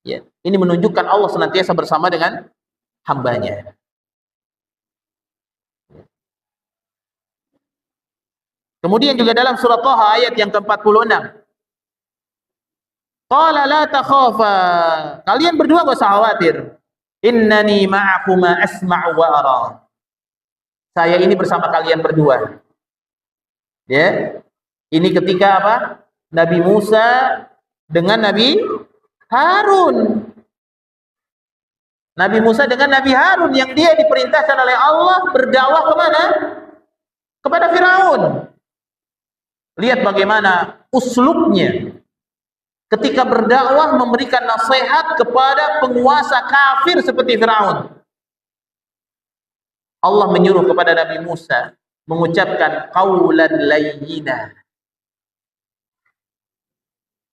Ya, ini menunjukkan Allah senantiasa bersama dengan hambanya. Kemudian juga dalam surat Thaha ayat yang ke-46. Qala la takhafa. Kalian berdua enggak usah khawatir. Innani ma'akuma asma'u wa ara. Saya ini bersama kalian berdua. Ya. Ini ketika apa? Nabi Musa dengan Nabi Harun. Nabi Musa dengan Nabi Harun yang dia diperintahkan oleh Allah berdakwah kemana? Kepada Firaun. Lihat bagaimana uslubnya ketika berdakwah memberikan nasihat kepada penguasa kafir seperti Firaun. Allah menyuruh kepada Nabi Musa mengucapkan qaulan layyina.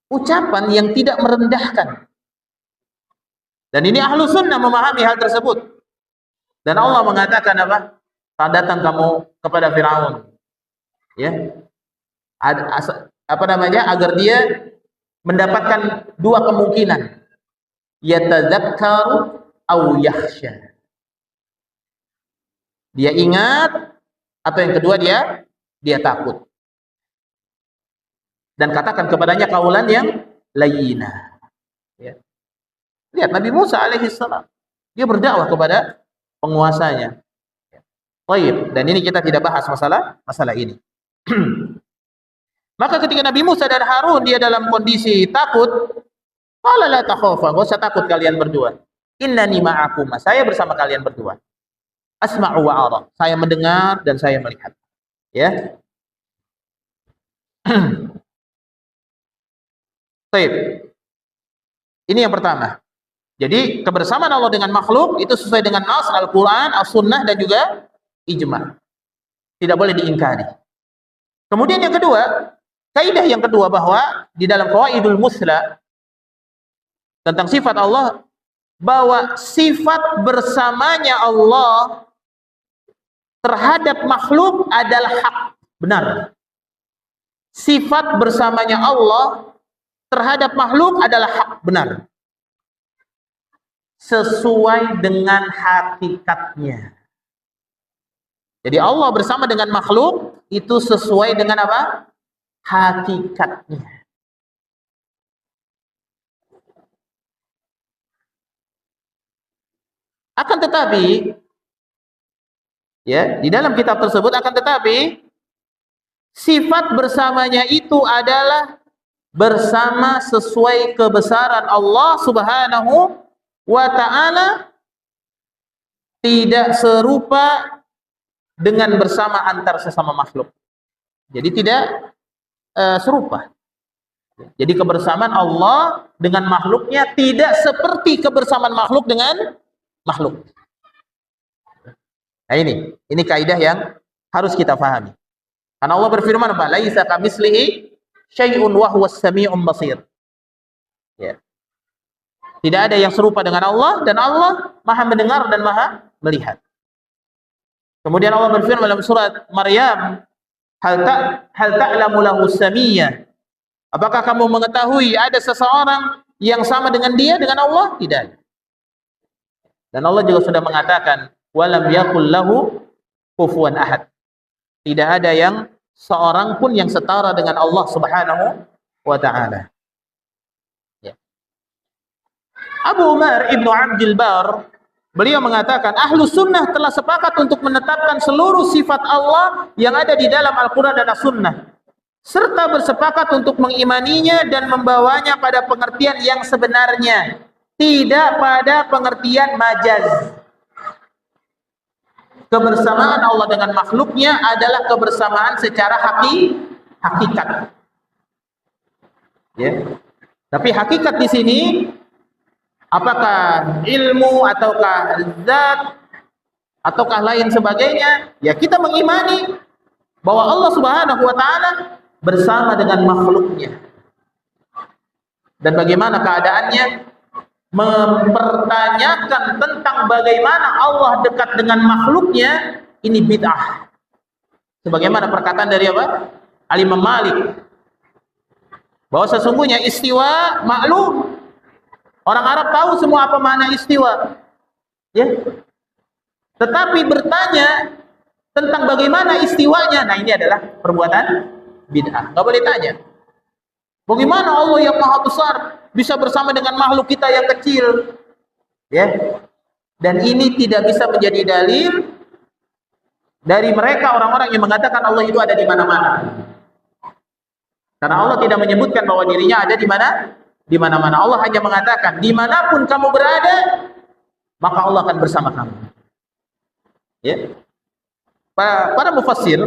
Ucapan yang tidak merendahkan. Dan ini ahlu sunnah memahami hal tersebut. Dan Allah mengatakan apa? Saat datang kamu kepada Firaun, ya, agar dia mendapatkan dua kemungkinan, yatadzakkaru aw yakhsha. Dia ingat, atau yang kedua dia takut. Dan katakan kepadanya kaulan yang layyina. Ya. Lihat Nabi Musa alaihissalam, dia berdakwah kepada penguasanya. Baik, dan ini kita tidak bahas masalah ini. Maka ketika Nabi Musa dan Harun dia dalam kondisi takut, qala la takhafa, enggak usah takut kalian berdua. Innani ma'akum, saya bersama kalian berdua. Asma'u wa ara, saya mendengar dan saya melihat. Ya. Baik. Ini yang pertama. Jadi kebersamaan Allah dengan makhluk itu sesuai dengan nas Al-Quran, As-Sunnah dan juga ijma. Tidak boleh diingkari. Kemudian yang kedua, kaidah yang kedua bahwa di dalam Qawaidul Musla tentang sifat Allah, bahwa sifat bersamanya Allah terhadap makhluk adalah hak, benar. Sifat bersamanya Allah terhadap makhluk adalah hak, benar. Sesuai dengan hakikatnya. Jadi Allah bersama dengan makhluk itu sesuai dengan apa? Hakikatnya. Akan tetapi, ya, di dalam kitab tersebut akan tetapi sifat bersamanya itu adalah bersama sesuai kebesaran Allah Subhanahu wa ta'ala, tidak serupa dengan bersama antar sesama makhluk. Jadi tidak serupa. Jadi kebersamaan Allah dengan makhluknya tidak seperti kebersamaan makhluk dengan makhluk. Nah ini kaidah yang harus kita pahami. Karena Allah berfirman apa? Laisa kamitslihi syai'un wa huwas sami'un basir. Ya. Tidak ada yang serupa dengan Allah, dan Allah Maha mendengar dan Maha melihat. Kemudian Allah berfirman dalam surat Maryam, hal ta'lamu lahu samiyya. Apakah kamu mengetahui ada seseorang yang sama dengan dia, dengan Allah? Tidak. Dan Allah juga sudah mengatakan, walam yakul lahu kufuwan ahad. Tidak ada yang seorang pun yang setara dengan Allah Subhanahu wa ta'ala. Ya. Abu Umar Ibnu Abdul Bar, beliau mengatakan, ahlu sunnah telah sepakat untuk menetapkan seluruh sifat Allah yang ada di dalam Al-Quran dan As-Sunnah, serta bersepakat untuk mengimaninya dan membawanya pada pengertian yang sebenarnya, tidak pada pengertian majaz. Kebersamaan Allah dengan makhluknya adalah kebersamaan secara hakikat. Ya. Tapi hakikat di sini apakah ilmu ataukah zat ataukah lain sebagainya, ya kita mengimani bahwa Allah Subhanahu wa taala bersama dengan makhluknya. Dan bagaimana keadaannya? Mempertanyakan tentang bagaimana Allah dekat dengan makhluknya, ini bid'ah. Sebagaimana perkataan dari apa? Al-Imam Malik, bahwa sesungguhnya istiwa maklum. Orang Arab tahu semua apa makna istiwa. Ya. Tetapi bertanya tentang bagaimana istiwanya, nah ini adalah perbuatan bid'ah. Enggak boleh tanya. Bagaimana Allah yang maha besar bisa bersama dengan makhluk kita yang kecil? Ya. Dan ini tidak bisa menjadi dalil dari mereka orang-orang yang mengatakan Allah itu ada di mana-mana. Karena Allah tidak menyebutkan bahwa dirinya ada di mana? Di mana-mana. Allah hanya mengatakan, dimanapun kamu berada, maka Allah akan bersama kamu. Ya. Para mufassir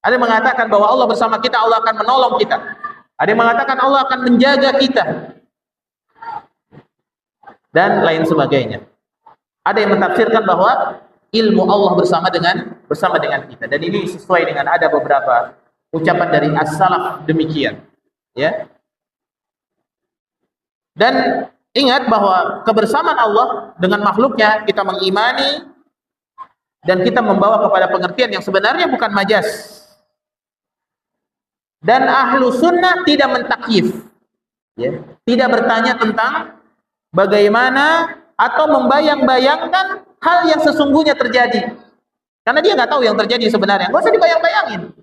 ada yang mengatakan bahwa Allah bersama kita, Allah akan menolong kita. Ada yang mengatakan Allah akan menjaga kita. Dan lain sebagainya. Ada yang mentafsirkan bahwa ilmu Allah bersama dengan kita. Dan ini sesuai dengan ada beberapa ucapan dari as-salaf demikian. Ya. Dan ingat bahwa kebersamaan Allah dengan makhluknya kita mengimani dan kita membawa kepada pengertian yang sebenarnya bukan majas. Dan ahlu sunnah tidak mentakyif, ya, tidak bertanya tentang bagaimana atau membayang-bayangkan hal yang sesungguhnya terjadi, karena dia nggak tahu yang terjadi sebenarnya. Nggak usah dibayang-bayangin.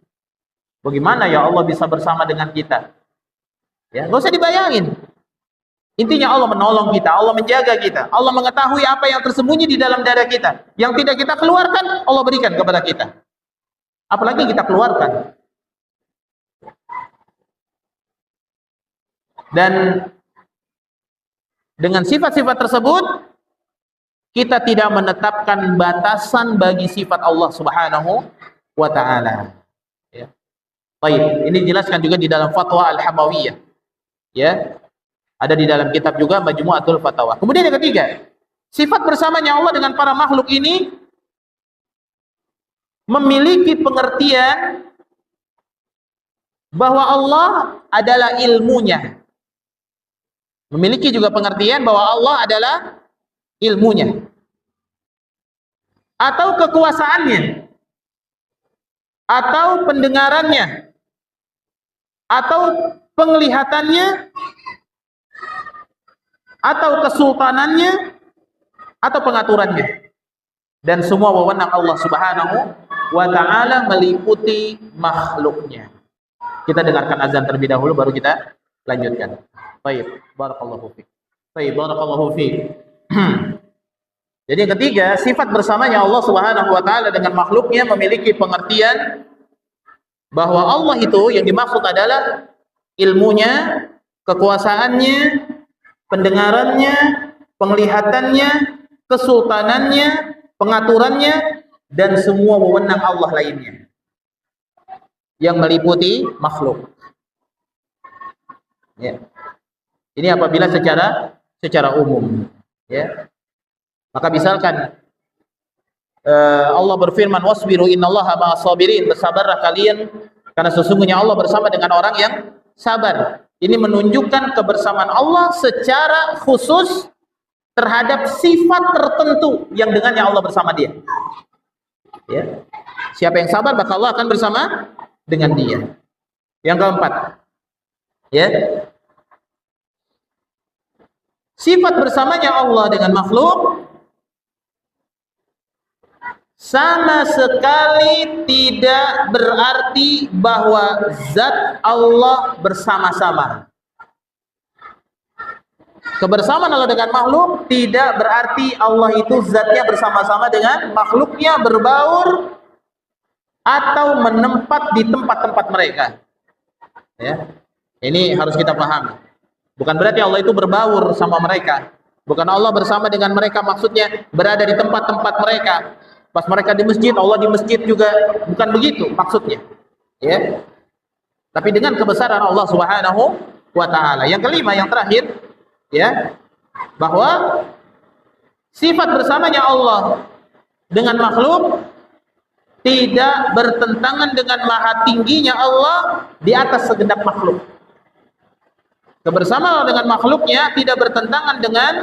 Bagaimana ya Allah bisa bersama dengan kita? Ya, nggak usah dibayangin. Intinya Allah menolong kita, Allah menjaga kita, Allah mengetahui apa yang tersembunyi di dalam dada kita. Yang tidak kita keluarkan, Allah berikan kepada kita. Apalagi kita keluarkan. Dan dengan sifat-sifat tersebut kita tidak menetapkan batasan bagi sifat Allah Subhanahu wa taala. Ya. Baik, ini dijelaskan juga di dalam Fatwa Al-Hamawiyah. Ya. Ada di dalam kitab juga Majmu'atul Fatawa. Kemudian yang ketiga, sifat bersamanya Allah dengan para makhluk ini memiliki pengertian bahwa Allah adalah ilmunya. Memiliki juga pengertian bahwa Allah adalah ilmunya atau kekuasaannya atau pendengarannya atau penglihatannya atau kesultanannya atau pengaturannya. Dan semua wewenang Allah Subhanahu wa taala meliputi makhluknya. Kita dengarkan azan terlebih dahulu baru kita lanjutkan. Baik, barakallahu fiik. Baik, barakallahu fiik. Jadi yang ketiga, sifat bersamanya Allah Subhanahu wa taala dengan makhluknya memiliki pengertian bahwa Allah itu yang dimaksud adalah ilmunya, kekuasaannya, pendengarannya, penglihatannya, kesultanannya, pengaturannya, dan semua wewenang Allah lainnya yang meliputi makhluk. Ya. Ini apabila secara umum, ya. Maka misalkan Allah berfirman, wasbiru innallaha ma'as sabirin, bersabarlah kalian karena sesungguhnya Allah bersama dengan orang yang sabar. Ini menunjukkan kebersamaan Allah secara khusus terhadap sifat tertentu yang dengannya Allah bersama dia. Ya. Siapa yang sabar maka Allah akan bersama dengan dia. Yang keempat, ya. Sifat bersamanya Allah dengan makhluk sama sekali tidak berarti bahwa zat Allah bersama-sama. Kebersamaan Allah dengan makhluk tidak berarti Allah itu zatnya bersama-sama dengan makhluknya, berbaur atau menempat di tempat-tempat mereka. Ya. Ini harus kita pahami. Bukan berarti Allah itu berbaur sama mereka. Bukan Allah bersama dengan mereka maksudnya berada di tempat-tempat mereka. Pas mereka di masjid, Allah di masjid juga. Bukan begitu maksudnya. Ya. Tapi dengan kebesaran Allah Subhanahu wa taala. Yang kelima, yang terakhir, ya. bahwa sifat bersamanya Allah dengan makhluk tidak bertentangan dengan maha tingginya Allah di atas segenap makhluk. Kebersamaan Allah dengan makhluknya tidak bertentangan dengan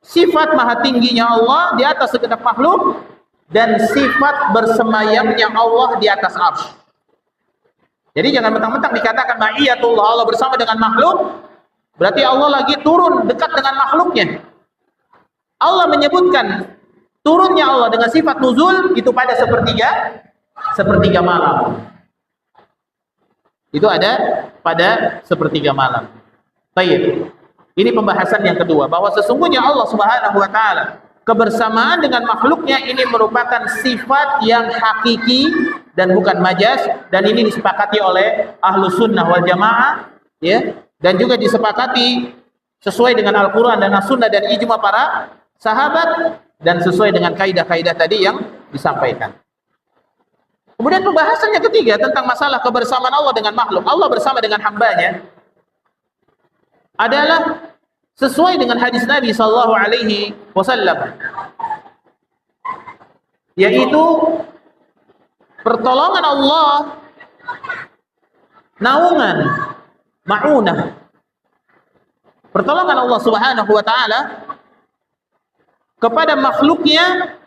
sifat maha tingginya Allah di atas segenap makhluk dan sifat bersemayamnya Allah di atas arsy. Jadi jangan mentang-mentang dikatakan ma'iyatullah, Allah bersama dengan makhluk, berarti Allah lagi turun dekat dengan makhluknya. Allah menyebutkan turunnya Allah dengan sifat nuzul itu pada sepertiga malam. Itu ada pada sepertiga malam. Baik. Ini pembahasan yang kedua, bahwa sesungguhnya Allah Subhanahu wa taala kebersamaan dengan makhluknya ini merupakan sifat yang hakiki dan bukan majaz, dan ini disepakati oleh Ahlus Sunnah wal Jamaah, ya, dan juga disepakati sesuai dengan Al-Qur'an dan As-Sunnah dan ijma para sahabat, dan sesuai dengan kaidah-kaidah tadi yang disampaikan. Kemudian pembahasan yang ketiga tentang masalah kebersamaan Allah dengan makhluk, Allah bersama dengan hambanya, adalah sesuai dengan hadis Nabi sallallahu alaihi wasallam, yaitu pertolongan Allah, naungan, ma'unah, pertolongan Allah Subhanahu wa taala kepada makhluknya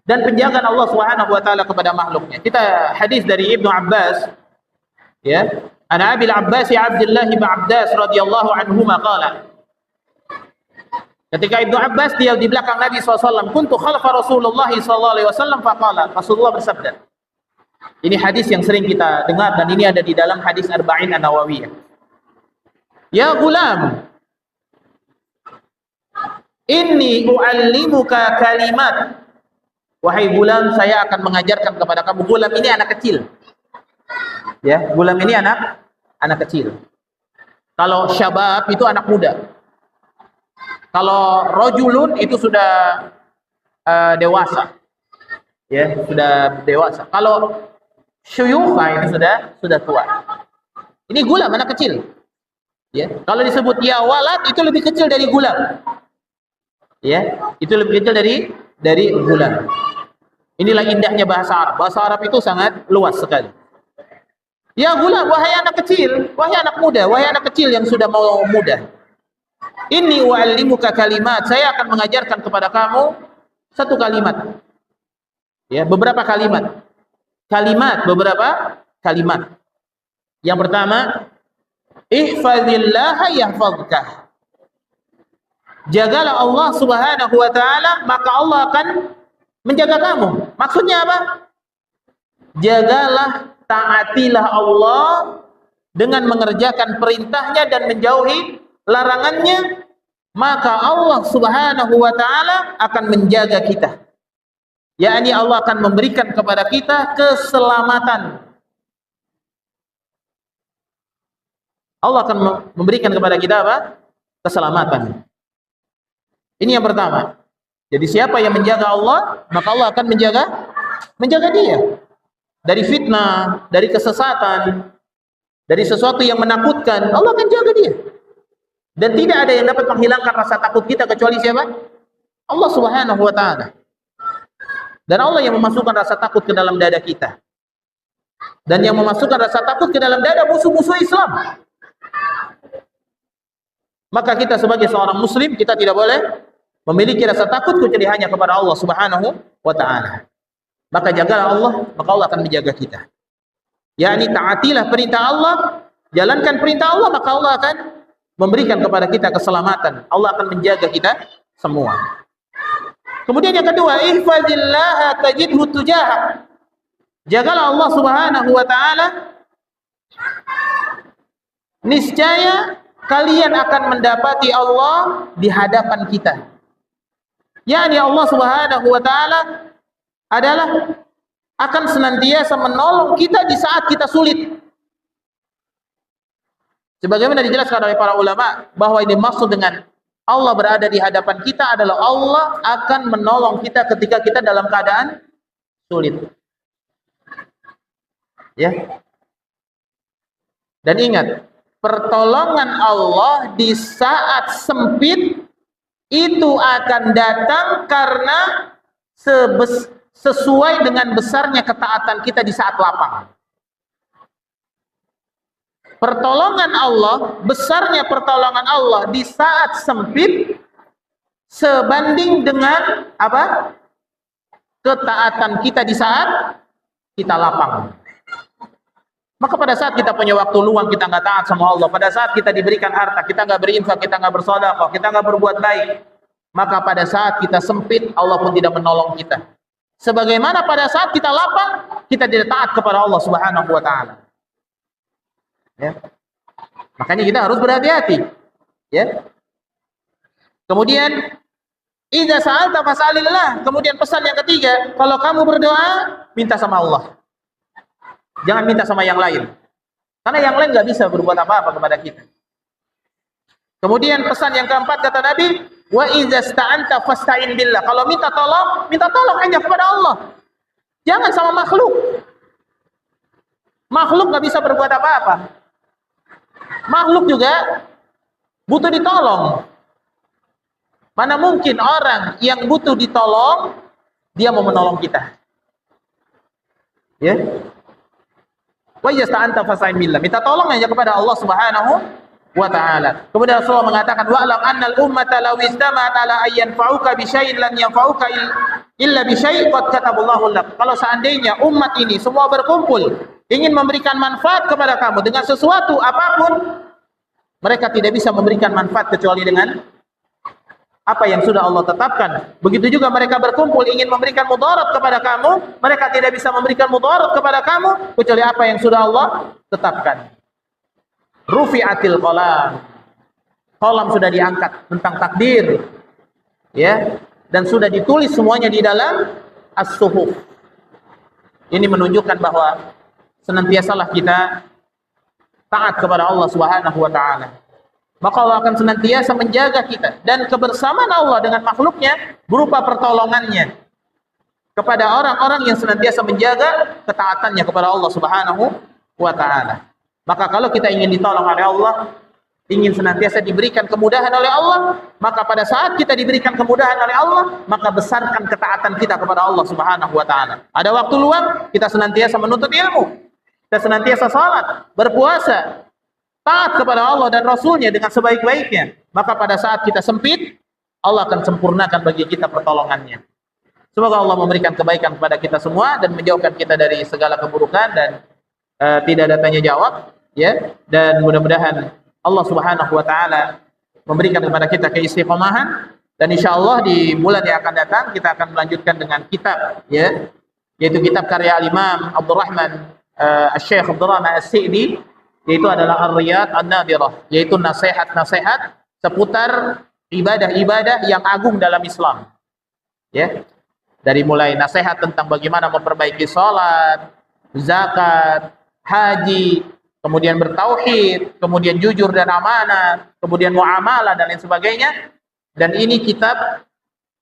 dan penjagaan Allah Subhanahu wa taala kepada makhluknya. Kita hadis dari Ibnu Abbas, ya, ana Abil Abbas Abdullah bin Abbas radhiyallahu anhuma qala, ketika Ibnu Abbas dia di belakang Nabi SAW, kuntu khalfa Rasulullah SAW faqala, Rasulullah bersabda. Ini hadis yang sering kita dengar dan ini ada di dalam hadis Arba'in An-Nawawiyah. Ya gulam, inni u'allimuka kalimat. Wahai gulam, saya akan mengajarkan kepada kamu. Gulam ini anak kecil. Ya, gulam ini anak kecil. Kalau syabab itu anak muda. Kalau rojulun itu sudah dewasa. Ya, sudah dewasa. Kalau syuyukha itu sudah tua. Ini gulam, anak kecil. Ya, kalau disebut ya walad itu lebih kecil dari gulam. Ya, itu lebih kecil dari gulam. Inilah indahnya bahasa Arab. Bahasa Arab itu sangat luas sekali. Ya gulam, wahai anak kecil, wahai anak muda, wahai anak kecil yang sudah mau muda. Inni u'allimuka kalimat, saya akan mengajarkan kepada kamu satu kalimat. Ya, beberapa kalimat. Beberapa kalimat. Yang pertama, ihfazillaha yahfazka. Jagalah Allah Subhanahu wa taala, maka Allah akan menjaga kamu. Maksudnya apa? Jagalah, taatilah Allah dengan mengerjakan perintahnya dan menjauhi larangannya, maka Allah Subhanahu wa taala akan menjaga kita. Yakni Allah akan memberikan kepada kita keselamatan. Allah akan memberikan kepada kita apa? Keselamatan. Ini yang pertama. Jadi siapa yang menjaga Allah, maka Allah akan menjaga dia dari fitnah, dari kesesatan, dari sesuatu yang menakutkan. Allah akan jaga dia. Dan tidak ada yang dapat menghilangkan rasa takut kita kecuali siapa? Allah Subhanahu wa taala. Dan Allah yang memasukkan rasa takut ke dalam dada kita. Dan yang memasukkan rasa takut ke dalam dada musuh-musuh Islam. Maka kita sebagai seorang muslim, kita tidak boleh memiliki rasa takut kecuali hanya kepada Allah Subhanahu wa taala. Maka jagalah Allah, maka Allah akan menjaga kita. yakni taatilah perintah Allah, jalankan perintah Allah, maka Allah akan memberikan kepada kita keselamatan. Allah akan menjaga kita semua. Kemudian yang kedua, ihfazillaha tajidhu tujahak. Jagalah Allah Subhanahu wa taala, niscaya kalian akan mendapati Allah di hadapan kita. Yani Allah Subhanahu wa taala adalah akan senantiasa menolong kita di saat kita sulit. Sebagaimana dijelaskan oleh para ulama bahwa ini maksud dengan Allah berada di hadapan kita adalah Allah akan menolong kita ketika kita dalam keadaan sulit. Ya. Dan ingat, pertolongan Allah di saat sempit itu akan datang karena sesuai dengan besarnya ketaatan kita di saat lapang. Pertolongan Allah, besarnya pertolongan Allah di saat sempit sebanding dengan apa? Ketaatan kita di saat kita lapang. Maka pada saat kita punya waktu luang, kita nggak taat sama Allah. Pada saat kita diberikan harta, kita nggak berinfak, kita nggak bersedekah, kita nggak berbuat baik. Maka pada saat kita sempit, Allah pun tidak menolong kita. Sebagaimana pada saat kita lapang, kita tidak taat kepada Allah Subhanahu wa Ta'ala. Ya. Makanya kita harus berhati-hati. Ya. Kemudian, idza sa'alta fas'alillah. Kemudian pesan yang ketiga, kalau kamu berdoa, minta sama Allah. Jangan minta sama yang lain. Karena yang lain nggak bisa berbuat apa-apa kepada kita. Kemudian pesan yang keempat kata Nabi, wa idza sta'anta fasta'in billah. Kalau minta tolong hanya kepada Allah. Jangan sama makhluk. Makhluk nggak bisa berbuat apa-apa. Makhluk juga butuh ditolong. Mana mungkin orang yang butuh ditolong, dia mau menolong kita. Ya. Wa yasta'anta fasa'in billah. Minta tolong hanya kepada Allah Subhanahu wa Ta'ala. Kemudian Rasulullah mengatakan, wa'lam annal ummata law istama'at ala ayyan fa'uka bi syai'in lan yanfa'uka illa bi syai' qad kataballahu lak. Kalau seandainya umat ini semua berkumpul ingin memberikan manfaat kepada kamu dengan sesuatu apapun, mereka tidak bisa memberikan manfaat kecuali dengan apa yang sudah Allah tetapkan. Begitu juga mereka berkumpul ingin memberikan mudarat kepada kamu, mereka tidak bisa memberikan mudarat kepada kamu kecuali apa yang sudah Allah tetapkan. Rufi'atil qalam. Qalam sudah diangkat tentang takdir. Ya, dan sudah ditulis semuanya di dalam as-suhuf. Ini menunjukkan bahwa senantiasalah kita taat kepada Allah Subhanahu wa Ta'ala. Maka Allah akan senantiasa menjaga kita, dan kebersamaan Allah dengan makhluknya berupa pertolongannya kepada orang-orang yang senantiasa menjaga ketaatannya kepada Allah Subhanahu wa Ta'ala. Maka kalau kita ingin ditolong oleh Allah, ingin senantiasa diberikan kemudahan oleh Allah, maka pada saat kita diberikan kemudahan oleh Allah, maka besarkan ketaatan kita kepada Allah Subhanahu wa Ta'ala. Ada waktu luang, kita senantiasa menuntut ilmu, kita senantiasa salat, berpuasa, taat kepada Allah dan Rasulnya dengan sebaik-baiknya. Maka pada saat kita sempit, Allah akan sempurnakan bagi kita pertolongannya. Semoga Allah memberikan kebaikan kepada kita semua dan menjauhkan kita dari segala keburukan dan tidak ada tanya jawab, ya. Dan mudah-mudahan Allah Subhanahu wa Ta'ala memberikan kepada kita keistiqomahan, dan insyaallah di bulan yang akan datang kita akan melanjutkan dengan kitab, ya, yaitu kitab karya Imam Abdurrahman Syekh Abdurrahman As-Sa'di, yaitu adalah Ar-Riyad An-Nadirah, yaitu nasihat-nasihat seputar ibadah-ibadah yang agung dalam Islam. Ya. Dari mulai nasihat tentang bagaimana memperbaiki salat, zakat, haji, kemudian bertauhid, kemudian jujur dan amanah, kemudian muamalah dan lain sebagainya. Dan ini kitab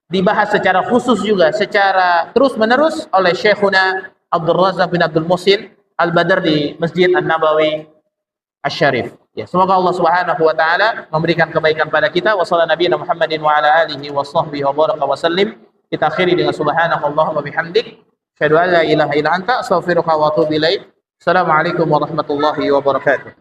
dibahas secara khusus juga, secara terus-menerus oleh Syekhuna Abdul Razak bin Abdul Muhsin Al-Badr di Masjid An-Nabawi Asy-Syarif. Ya, semoga Allah Subhanahu wa Ta'ala memberikan kebaikan pada kita. Wa sallallahu nabiyana Muhammadin wa ala alihi wa sahbihi wa baraka wa sallim. Kita akhiri dengan subhanakallahumma bihamdik, asyhadu an la ilaha illa anta, astaghfiruka wa atubu ilaik. Assalamualaikum warahmatullahi wabarakatuh.